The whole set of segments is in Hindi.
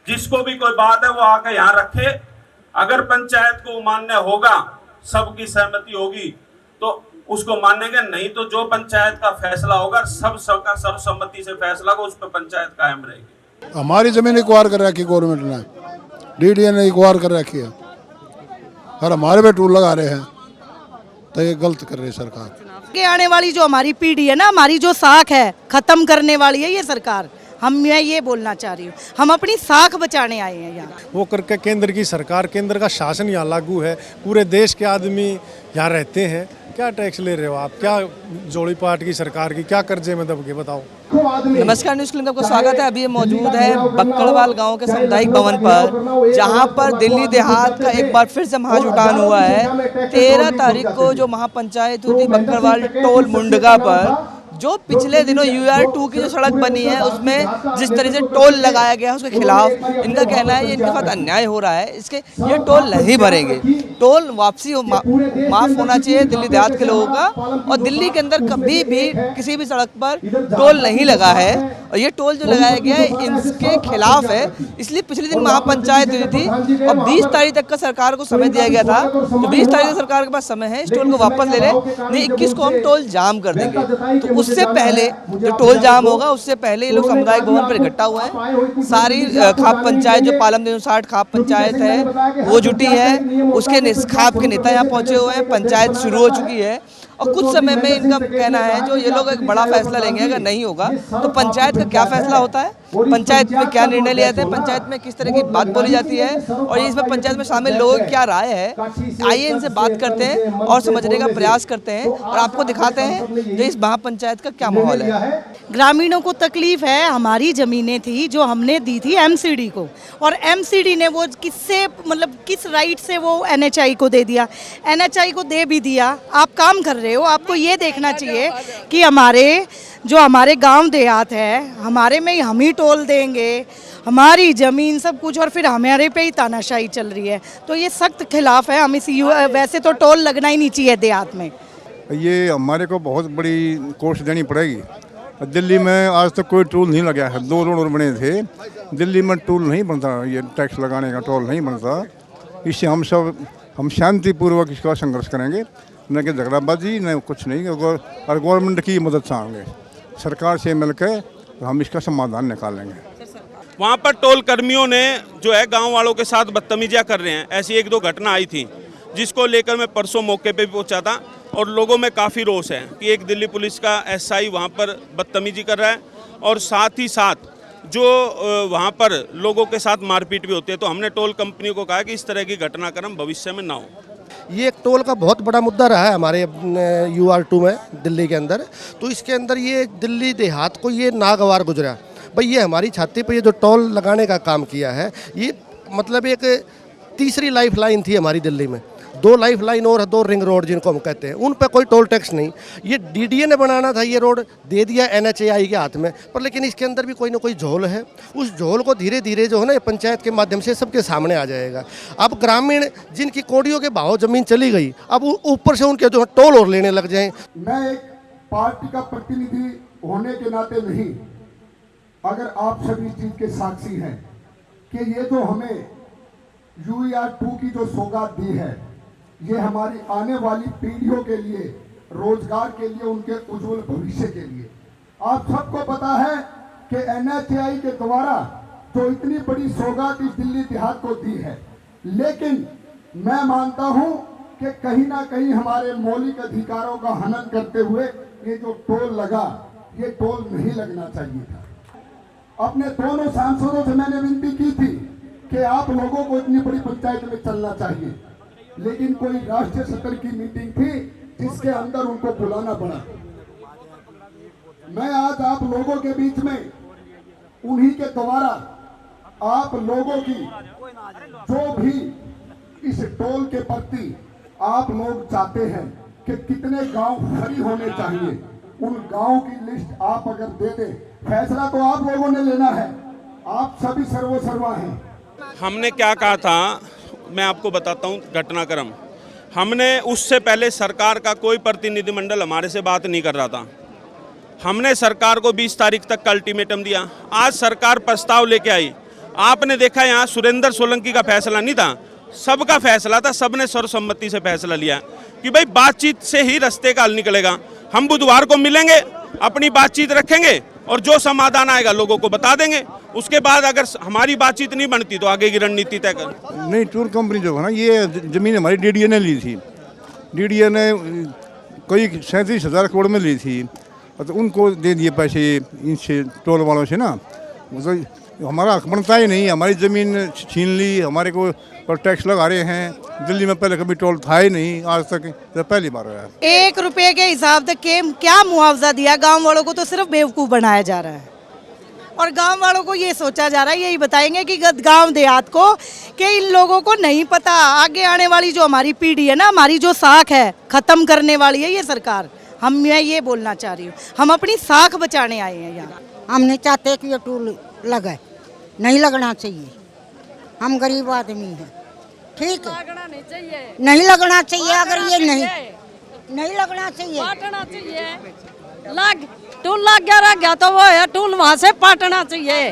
जिसको भी कोई बात है वो आके यहाँ रखे। अगर पंचायत को मान्य होगा, सबकी सहमति होगी तो उसको मानेंगे, नहीं तो जो पंचायत का फैसला होगा सबका सर्वसम्मति से फैसला होगा, उस पर पंचायत कायम रहेगी। हमारी जमीन एक्वायर कर रखी गवर्नमेंट ने, डीडीए ने एक्वायर कर रखी है और हमारे पे टूल लगा रहे हैं, तो ये गलत कर रही है सरकार। के आने वाली जो हमारी पीढ़ी है ना, हमारी जो साख है खत्म करने वाली है ये सरकार। मैं ये बोलना चाह रही हूँ, हम अपनी साख बचाने आए हैं यहाँ। वो करके केंद्र की सरकार, केंद्र का शासन यहाँ लागू है, पूरे देश के आदमी यहाँ रहते हैं, क्या टैक्स ले रहे हो आप? क्या जोड़ी पार्ट की सरकार की क्या कर्जे में दब के बताओ। नमस्कार, न्यूज़ क्लिप में आपका स्वागत है। अभी ये मौजूद है बक्कड़वाल गांव के सामुदायिक भवन पर, जहां पर दिल्ली देहात का एक बार फिर से महाजुटान हुआ है। 13 तारीख को जो महापंचायत हुई थी बक्कड़वाल टोल मुंडगा पर, जो पिछले दिनों UR2 की जो सड़क बनी है उसमें जिस तरह से टोल लगाया गया है उसके खिलाफ इनका कहना है ये इनके साथ अन्याय हो रहा है, इसके ये टोल नहीं भरेंगे। टोल वापसी माफ़ होना चाहिए दिल्ली देहात के लोगों का, और दिल्ली के अंदर कभी भी किसी भी सड़क पर टोल नहीं लगा है, और ये टोल जो लगाया गया है इसके खिलाफ है। इसलिए पिछले दिन महापंचायत हुई थी और 20 तारीख तक का सरकार को समय दिया गया था, तो 20 तारीख तक सरकार के पास समय है, इस टोल को वापस ले ले, नहीं 21 को हम टोल जाम कर देंगे। तो उससे पहले जो टोल जाम होगा उससे पहले ये लोग सामुदायिक भवन पर इकट्ठा हुए हैं। सारी खाप पंचायत जो पालम 360 खाप पंचायत है वो जुटी है, उसके खाप के नेता यहाँ पहुंचे हुए हैं, पंचायत शुरू हो चुकी है। और कुछ समय में इनका कहना है जो ये लोग एक बड़ा फैसला लेंगे, अगर नहीं होगा तो पंचायत का क्या फैसला होता है, पंचायत में क्या निर्णय लिए जाते हैं, पंचायत में किस तरह की बात बोली जाती है, और इसमें पंचायत में शामिल लोगों की क्या राय है, आइए इनसे बात करते हैं और समझने का प्रयास करते हैं और आपको दिखाते हैं जो इस महापंचायत का क्या माहौल है। ग्रामीणों को तकलीफ है, हमारी ज़मीनें थी जो हमने दी थी MCD को, और MCD ने वो किससे मतलब किस राइट से वो NHI को दे दिया, NHI को दे भी दिया। आप काम कर रहे हो, आपको ये देखना चाहिए कि हमारे गांव देहात है, हमारे में हम ही टोल देंगे, हमारी ज़मीन सब कुछ, और फिर हमारे पे ही तानाशाही चल रही है। तो ये सख्त खिलाफ है। हम वैसे तो टोल लगना ही नहीं चाहिए देहात में। ये हमारे को बहुत बड़ी कोर्स देनी पड़ेगी। दिल्ली में आज तक कोई टोल नहीं लगा है, 2 रोड बने थे, दिल्ली में टोल नहीं बनता, ये टैक्स लगाने का टोल नहीं बनता। इससे हम शांतिपूर्वक इसका संघर्ष करेंगे, न कि झगड़ाबाजी न कुछ नहीं, और गवर्नमेंट की मदद चाहेंगे, सरकार से मिलकर तो हम इसका समाधान निकालेंगे। वहाँ पर टोल कर्मियों ने जो है गांव वालों के साथ बदतमीजियाँ कर रहे हैं, ऐसी 1-2 घटना आई थी जिसको लेकर मैं परसों मौके पे भी पहुँचा था, और लोगों में काफ़ी रोष है कि एक दिल्ली पुलिस का SI वहाँ पर बदतमीजी कर रहा है, और साथ ही साथ जो वहाँ पर लोगों के साथ मारपीट भी होती है। तो हमने टोल कंपनी को कहा कि इस तरह की घटनाक्रम भविष्य में ना हो। ये एक टोल का बहुत बड़ा मुद्दा रहा है हमारे UR2 में दिल्ली के अंदर। तो इसके अंदर ये दिल्ली देहात को ये नागवार गुजरा भाई, ये हमारी छाती पर ये जो टोल लगाने का काम किया है, ये मतलब एक तीसरी लाइफ लाइन थी हमारी दिल्ली में। 2 लाइफ लाइन और 2 रिंग रोड जिनको हम कहते हैं, उन पर कोई टोल टैक्स नहीं। ये DDA ने बनाना था, ये रोड दे दिया NHAI के हाथ में, पर लेकिन इसके अंदर भी कोई ना कोई झोल है। उस झोल को धीरे धीरे जो है ना पंचायत के माध्यम से सबके सामने आ जाएगा। अब ग्रामीण जिनकी कोड़ियों के भाव जमीन चली गई, अब ऊपर से उनके जो टोल और लेने लग जाएं। मैं एक पार्टी का प्रतिनिधि होने के नाते नहीं, अगर आप सभी चीज के साक्षी हैं कि ये जो हमें UR2 की जो सौगात दी है, ये हमारी आने वाली पीढ़ियों के लिए, रोजगार के लिए, उनके उज्जवल भविष्य के लिए। आप सबको पता है कि NHAI के द्वारा जो इतनी बड़ी सौगात इस दिल्ली देहात को दी है, लेकिन मैं मानता हूं कि कहीं ना कहीं हमारे मौलिक अधिकारों का हनन करते हुए ये जो टोल लगा, ये टोल नहीं लगना चाहिए था। अपने दोनों सांसदों से मैंने विनती की थी कि आप लोगों को इतनी बड़ी पंचायत में चलना चाहिए, लेकिन कोई राष्ट्रीय स्तर की मीटिंग थी जिसके अंदर उनको बुलाना पड़ा। मैं आज आप लोगों के बीच में उन्हीं के द्वारा आप लोगों की जो भी इस टोल के प्रति आप लोग चाहते हैं कि कितने गांव फ्री होने चाहिए, उन गांव की लिस्ट आप अगर दे दें, फैसला तो आप लोगों ने लेना है, आप सभी सर्वसर्वा हैं। हमने क्या कहा था मैं आपको बताता हूँ घटनाक्रम। हमने उससे पहले सरकार का कोई प्रतिनिधिमंडल हमारे से बात नहीं कर रहा था। हमने सरकार को 20 तारीख तक का अल्टीमेटम दिया। आज सरकार प्रस्ताव लेके आई आपने देखा यहाँ सुरेंद्र सोलंकी का फैसला नहीं था, सबका फैसला था, सबने सर्वसम्मति से फैसला लिया कि भाई बातचीत से ही रास्ते का हल निकलेगा। हम बुधवार को मिलेंगे, अपनी बातचीत रखेंगे और जो समाधान आएगा लोगों को बता देंगे। उसके बाद अगर हमारी बातचीत नहीं बनती तो आगे की रणनीति तय कर। नहीं, टूल कंपनी जो है ना, ये ज़मीन हमारी डीडीए ने ली थी। डीडीए ने कोई 37,000 करोड़ में ली थी, तो उनको दे दिए पैसे इनसे, टोल वालों से ना। मतलब हमारा हक बनता ही नहीं, हमारी ज़मीन छीन ली, हमारे को पर टैक्स लगा रहे हैं। दिल्ली में पहले कभी टोल था ही नहीं आज तक, तो पहली बार हुआ है। 1 रुपए के हिसाब से क्या मुआवजा दिया गांव वालों को, तो सिर्फ बेवकूफ़ बनाया जा रहा है। और गांव वालों को ये सोचा जा रहा है, यही बताएंगे कि गांव देहात को कि इन लोगों को नहीं पता, आगे आने वाली जो हमारी पीढ़ी है ना, हमारी जो साख है ख़त्म करने वाली है ये सरकार। मैं ये बोलना चाह रही हूँ, हम अपनी साख बचाने आए हैं यहाँ। हम नहीं चाहते कि ये टूल लगे, नहीं लगना चाहिए। हम गरीब आदमी हैं, ठीक है, नहीं लगना चाहिए। अगर ये नहीं लगना चाहिए, पाटना चाहिए। टूल लग गया तो वो है, टूल वहाँ से पाटना चाहिए,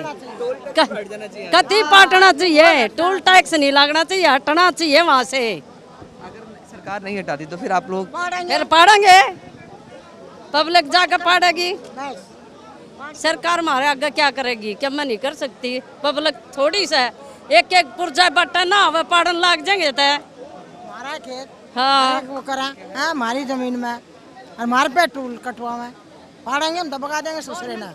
कति पाटना चाहिए। टूल टैक्स नहीं लगना चाहिए, हटना चाहिए वहाँ से। अगर सरकार नहीं हटाती तो फिर आप लोग फिर पाड़ेंगे, पब्लिक जाकर पाड़ेगी। सरकार हमारे आगे क्या करेगी, क्या मैं नहीं कर सकती। पब्लिक थोड़ी सा एक पुर्जा बट्टा ना हो पाड़न लाग जाएंगे तो हमारा खेत हाँ वो करा है, हमारी जमीन में हमारे पे टूल कटवा में फाड़ेंगे हम, दबका देंगे ससुरे ना।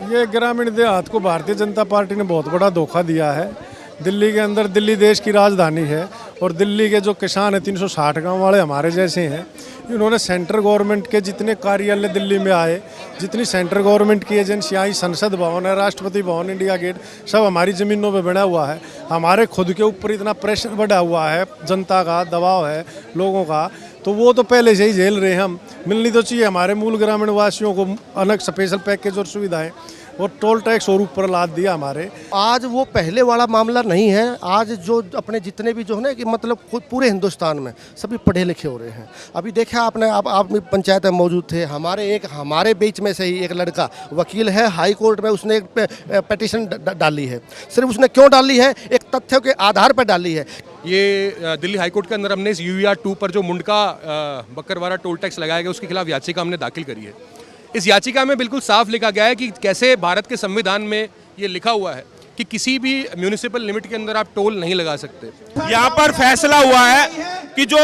ये ग्रामीण देहात को भारतीय जनता पार्टी ने बहुत बड़ा धोखा दिया है। दिल्ली के अंदर, दिल्ली देश की राजधानी है और दिल्ली के जो किसान हैं 360 गांव वाले हमारे जैसे हैं, इन्होंने सेंट्रल गवर्नमेंट के जितने कार्यालय दिल्ली में आए, जितनी सेंट्रल गवर्नमेंट की एजेंसियाँ आई, संसद भवन है, राष्ट्रपति भवन, इंडिया गेट, सब हमारी ज़मीनों पे बना हुआ है। हमारे खुद के ऊपर इतना प्रेशर बढ़ा हुआ है, जनता का दबाव है लोगों का, तो वो तो पहले से ही झेल रहे हैं। हम मिलनी तो चाहिए हमारे मूल ग्रामीण वासियों को अलग स्पेशल पैकेज और सुविधाएं, और टोल टैक्स और ऊपर लाद दिया हमारे। आज वो पहले वाला मामला नहीं है। आज जो अपने जितने भी जो है ना कि मतलब खुद पूरे हिंदुस्तान में सभी पढ़े लिखे हो रहे हैं। अभी देखा आपने, आप पंचायत में मौजूद थे, हमारे बीच में से ही एक लड़का वकील है, हाई कोर्ट में उसने एक पिटीशन डाली है। सिर्फ उसने क्यों डाली है, एक तथ्यों के आधार पर डाली है। ये दिल्ली हाईकोर्ट के अंदर हमने इस UER 2 पर जो मुंडका बकरवाड़ा टोल टैक्स लगाया गया उसके खिलाफ याचिका हमने दाखिल करी है। इस याचिका में बिल्कुल साफ लिखा गया है कि कैसे भारत के संविधान में ये लिखा हुआ है कि किसी भी म्यूनिसिपल लिमिट के अंदर आप टोल नहीं लगा सकते। यहाँ पर फैसला हुआ है कि जो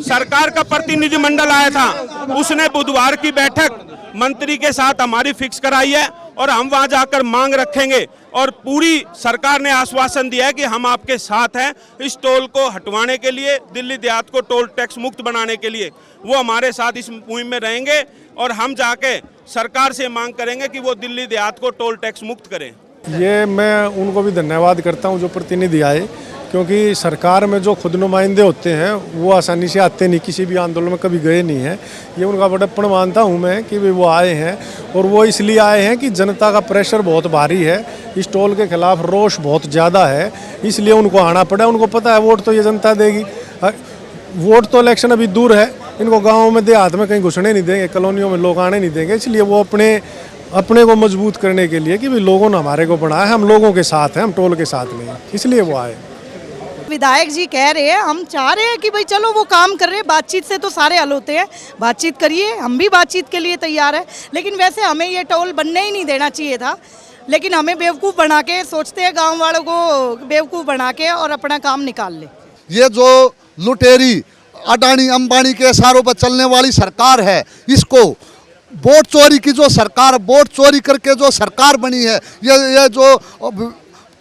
सरकार का प्रतिनिधिमंडल आया था उसने बुधवार की बैठक मंत्री के साथ हमारी फिक्स कराई है और हम वहां जाकर मांग रखेंगे और पूरी सरकार ने आश्वासन दिया है कि हम आपके साथ हैं इस टोल को हटवाने के लिए, दिल्ली देहात को टोल टैक्स मुक्त बनाने के लिए। वो हमारे साथ इस मुहिम में रहेंगे और हम जाके सरकार से मांग करेंगे कि वो दिल्ली देहात को टोल टैक्स मुक्त करें। ये मैं उनको भी धन्यवाद करता हूँ जो प्रतिनिधि आए, क्योंकि सरकार में जो खुद नुमाइंदे होते हैं वो आसानी से आते नहीं, किसी भी आंदोलन में कभी गए नहीं हैं। ये उनका बड़प्पन मानता हूँ मैं कि वो आए हैं, और वो इसलिए आए हैं कि जनता का प्रेशर बहुत भारी है, इस टोल के खिलाफ रोष बहुत ज़्यादा है, इसलिए उनको आना पड़ा। उनको पता है वोट तो ये जनता देगी, वोट तो इलेक्शन अभी दूर है, इनको गाँव में देहात में कहीं घुसने नहीं देंगे, कॉलोनियों में लोग आने नहीं देंगे। इसलिए वो अपने को मजबूत करने के लिए कि भाई लोगों ने हमारे को बनाया है, हम लोगों के साथ हैं, हम टोल के साथ नहीं, इसलिए वो आए। विधायक जी कह रहे हैं, हम चाह रहे हैं कि भाई चलो वो काम कर रहे हैं, बातचीत से तो सारे हल होते हैं, बातचीत करिए, हम भी बातचीत के लिए तैयार हैं। लेकिन वैसे हमें ये टोल बनने ही नहीं देना चाहिए था, लेकिन हमें बेवकूफ़ बना के सोचते हैं, गाँव वालों को बेवकूफ़ बना के और अपना काम निकाल ले। ये जो लुटेरी अडानी अंबानी के इशारों पर चलने वाली सरकार है, इसको वोट चोरी की जो सरकार, वोट चोरी करके जो सरकार बनी है, ये जो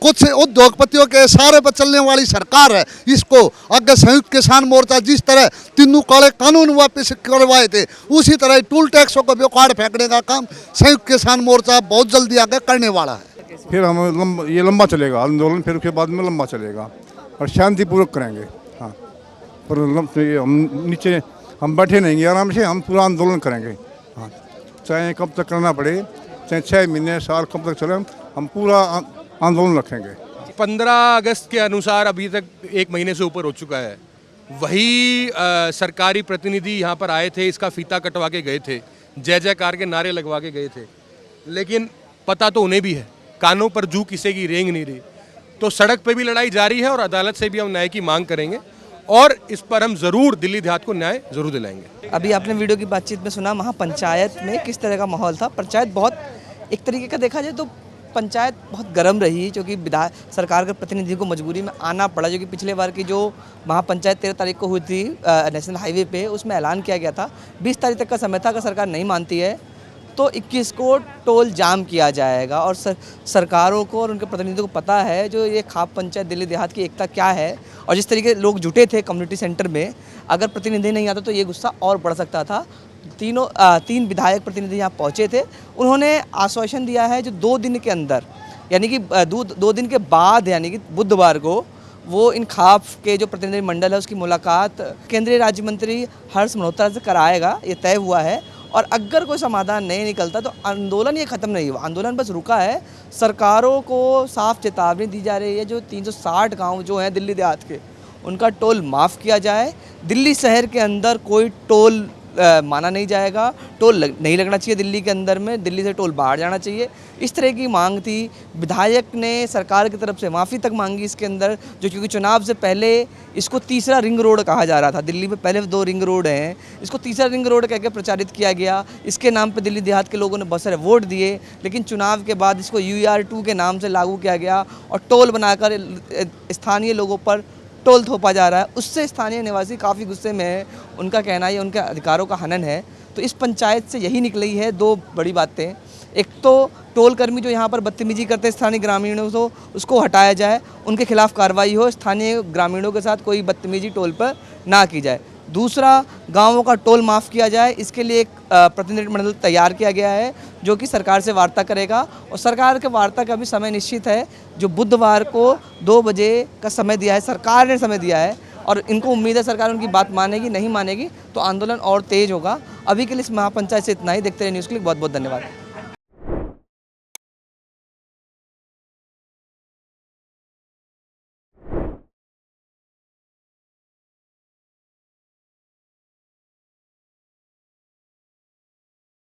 कुछ उद्योगपतियों के इशारे पर चलने वाली सरकार है, इसको अगर संयुक्त किसान मोर्चा जिस तरह तीनों काले कानून वापस करवाए थे, उसी तरह टूल टैक्सों को बेकार फेंकने का काम संयुक्त किसान मोर्चा बहुत जल्दी आगे करने वाला है। फिर हम ये लंबा चलेगा आंदोलन, फिर उसके बाद में लंबा चलेगा और शांतिपूर्वक करेंगे। हाँ, पर हम नीचे हम बैठे नहीं, आराम से हम पूरा आंदोलन करेंगे। हाँ, चाहे कब तक करना पड़े, चाहे 6 महीने साल कब तक चले, हम पूरा आंदोलन रखेंगे। 15 अगस्त के अनुसार अभी तक 1 महीने से ऊपर हो चुका है। वही सरकारी प्रतिनिधि यहाँ पर आए थे, इसका फीता कटवा के गए थे, जय जयकार के नारे लगवा के गए थे, लेकिन पता तो उन्हें भी है कानों पर जू किसी की रेंग नहीं रही। तो सड़क पे भी लड़ाई जारी है और अदालत से भी हम न्याय की मांग करेंगे और इस पर हम ज़रूर दिल्ली देहात को न्याय ज़रूर दिलाएंगे। अभी आपने वीडियो की बातचीत में सुना महापंचायत में किस तरह का माहौल था। पंचायत बहुत एक तरीके का देखा जाए तो पंचायत बहुत गर्म रही, क्योंकि सरकार के प्रतिनिधि को मजबूरी में आना पड़ा, जो कि पिछले बार की जो महापंचायत 13 तारीख को हुई थी नेशनल हाईवे पे, उसमें ऐलान किया गया था 20 तारीख तक का समय था, अगर सरकार नहीं मानती है तो 21 को टोल जाम किया जाएगा। और सरकारों को और उनके प्रतिनिधियों को पता है जो ये खाप पंचायत दिल्ली देहात की एकता क्या है, और जिस तरीके लोग जुटे थे कम्युनिटी सेंटर में, अगर प्रतिनिधि नहीं आता तो ये गुस्सा और बढ़ सकता था। तीन विधायक प्रतिनिधि यहाँ पहुँचे थे, उन्होंने आश्वासन दिया है जो 2 दिन के अंदर, यानी कि 2 दिन के बाद, यानी कि बुधवार को वो इन खाप के जो प्रतिनिधि मंडल है उसकी मुलाकात केंद्रीय राज्य मंत्री हर्ष मल्होत्रा से कराएगा, ये तय हुआ है। और अगर कोई समाधान नहीं निकलता तो आंदोलन ये ख़त्म नहीं हुआ, आंदोलन बस रुका है। सरकारों को साफ चेतावनी दी जा रही है जो 360 गांव जो हैं दिल्ली देहात के, उनका टोल माफ़ किया जाए। दिल्ली शहर के अंदर कोई टोल माना नहीं जाएगा, टोल नहीं लगना चाहिए दिल्ली के अंदर में, दिल्ली से टोल बाहर जाना चाहिए, इस तरह की मांग थी। विधायक ने सरकार की तरफ से माफ़ी तक मांगी इसके अंदर, जो क्योंकि चुनाव से पहले इसको तीसरा रिंग रोड कहा जा रहा था। दिल्ली में पहले 2 रिंग रोड हैं, इसको तीसरा रिंग रोड कह के प्रचारित किया गया। इसके नाम पे दिल्ली देहात के लोगों ने बहुत सारे वोट दिए, लेकिन चुनाव के बाद इसको UER2 के नाम से लागू किया गया और टोल बनाकर स्थानीय लोगों पर टोल थोपा जा रहा है। उससे स्थानीय निवासी काफ़ी गुस्से में है, उनका कहना है उनके अधिकारों का हनन है। तो इस पंचायत से यही निकली है 2 बड़ी बातें। एक तो टोल कर्मी जो यहाँ पर बदतमीजी करते हैं स्थानीय ग्रामीणों को, उसको हटाया जाए, उनके खिलाफ कार्रवाई हो, स्थानीय ग्रामीणों के साथ कोई बदतमीजी टोल पर ना की जाए। दूसरा, गांवों का टोल माफ़ किया जाए, इसके लिए एक प्रतिनिधि मंडल तैयार किया गया है जो कि सरकार से वार्ता करेगा, और सरकार के वार्ता का भी समय निश्चित है जो बुधवार को 2 बजे का समय दिया है, सरकार ने समय दिया है। और इनको उम्मीद है सरकार उनकी बात मानेगी, नहीं मानेगी तो आंदोलन और तेज़ होगा। अभी के लिए इस महापंचायत से इतना ही। देखते रहे न्यूज़ क्लिक। बहुत बहुत धन्यवाद।